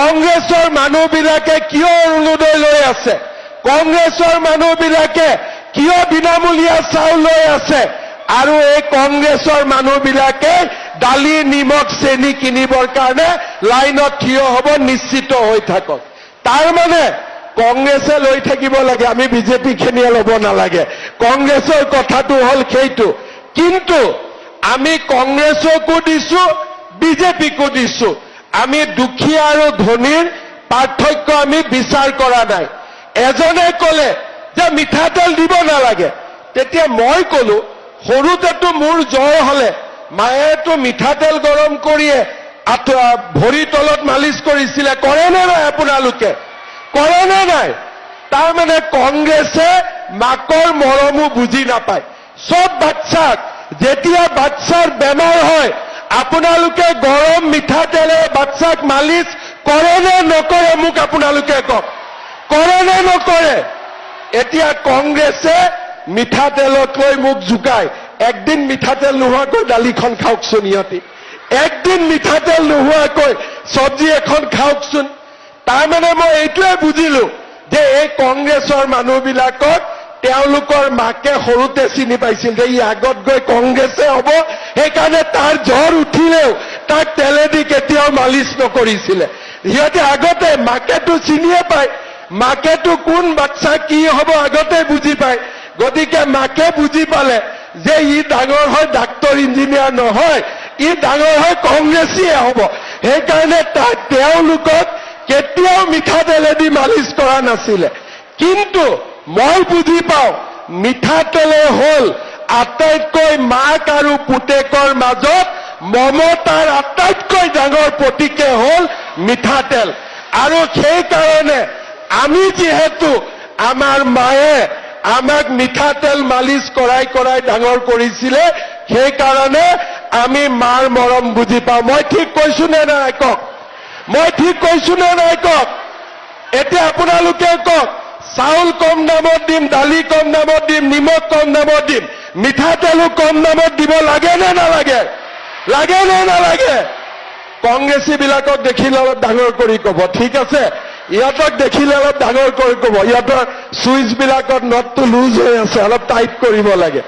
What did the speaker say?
কংগ্ৰেছৰ মানুহবিলাকে কিয় অৰুণোদয় লৈ আছে? কংগ্ৰেছৰ মানুহবিলাকে কিয় বিনামূলীয়া চাউল লৈ আছে? আৰু এই কংগ্ৰেছৰ মানুহবিলাকে দালি নিমখ চেনি কিনিবৰ কাৰণে লাইনত থিয় হ'ব, নিশ্চিত হৈ থাকক। তাৰ মানে কংগ্ৰেছে লৈ থাকিব লাগে, আমি বিজেপি খিনিয়ে ল'ব নালাগে। কংগ্ৰেছৰ কথাটো হ'ল সেইটো। কিন্তু আমি কংগ্ৰেছকো দিছো, বিজেপিকো দিছো। আমি দুখীয়া আৰু ধনীৰ পাৰ্থক্য আমি বিচাৰ কৰা নাই। এজনে ক'লে যে মিঠাতেল দিব নালাগে, তেতিয়া মই ক'লো সৰুতেতো মোৰ জ্বৰ হলে মায়েতো মিঠাতেল গৰম কৰিয়ে ভৰি তলত মালিচ কৰিছিলে। কৰে নে নাই আপোনালোকে? কৰে নে নাই? তাৰমানে কংগ্ৰেছে মাকৰ মৰমো বুজি নাপায়। চব বাচ্চাক যেতিয়া বাচ্চাৰ বেমাৰ হয় আপোনালোকে গৰম মিঠাতেলে বাচ্চাক মালিচ কৰে নে নকৰে? মোক আপোনালোকে কওক, কৰে নে নকৰে? এতিয়া কংগ্ৰেছে মিঠাতেলক লৈ মোক জোকায়। একদিন মিঠাতেল নোহোৱাকৈ দালিখন খাওকচোন সিহঁতি, একদিন মিঠাতেল নোহোৱাকৈ চব্জি এখন খাওকচোন। তাৰমানে মই এইটোৱে বুজিলো যে এই কংগ্ৰেছৰ মানুহবিলাকক তেওঁলোকৰ মাকে সৰুতে চিনি পাইছিল যে ই আগত গৈ কংগ্ৰেছে হ'ব, সেইকাৰণে তাৰ জ্বৰ উঠিলেও তাক তেলেদি কেতিয়াও মালিচ নকৰিছিলে। সিহঁতে আগতে মাকেতো চিনিয়ে পায়, মাকেতো কোন বাচ্চা কি হ'ব আগতে বুজি পায়। গতিকে মাকে বুজি পালে যে ই ডাঙৰ হয় ডাক্তৰ ইঞ্জিনিয়াৰ নহয়, ই ডাঙৰ হয় কংগ্ৰেছীয়ে হ'ব। সেইকাৰণে তেওঁলোকক কেতিয়াও মিঠাতেলেদি মালিচ কৰা নাছিলে। কিন্তু মই বুজি পাওঁ মিঠাতেলে হ'ল আটাইতকৈ মাক আৰু পুতেকৰ মাজত মমতাৰ আটাইতকৈ ডাঙৰ প্ৰতীকে হ'ল মিঠাতেল। আৰু সেইকাৰণে আমি যিহেতু আমাৰ মায়ে আমাক মিঠাতেল মালিচ কৰাই কৰাই ডাঙৰ কৰিছিলে, সেইকাৰণে আমি মাৰ মৰম বুজি পাওঁ। মই ঠিক কৈছো নে নাই কওক? মই ঠিক কৈছো নে নাই কওক? এতিয়া আপোনালোকে কওক, চাউল কম দামত দিম, দালি কম দামত দিম, নিমখ কম দামত দিম, মিঠাতেলো কম দামত দিব লাগে নে নালাগে? লাগে নে নালাগে? কংগ্ৰেছী বিলাকক দেখিলে অলপ ডাঙৰ কৰি কব, ঠিক আছে? ইহঁতক দেখিলে অলপ ডাঙৰ কৰি কব, ইহঁতৰ চুইচ বিলাকত নটটো লুজ হৈ আছে, অলপ টাইট কৰিব লাগে।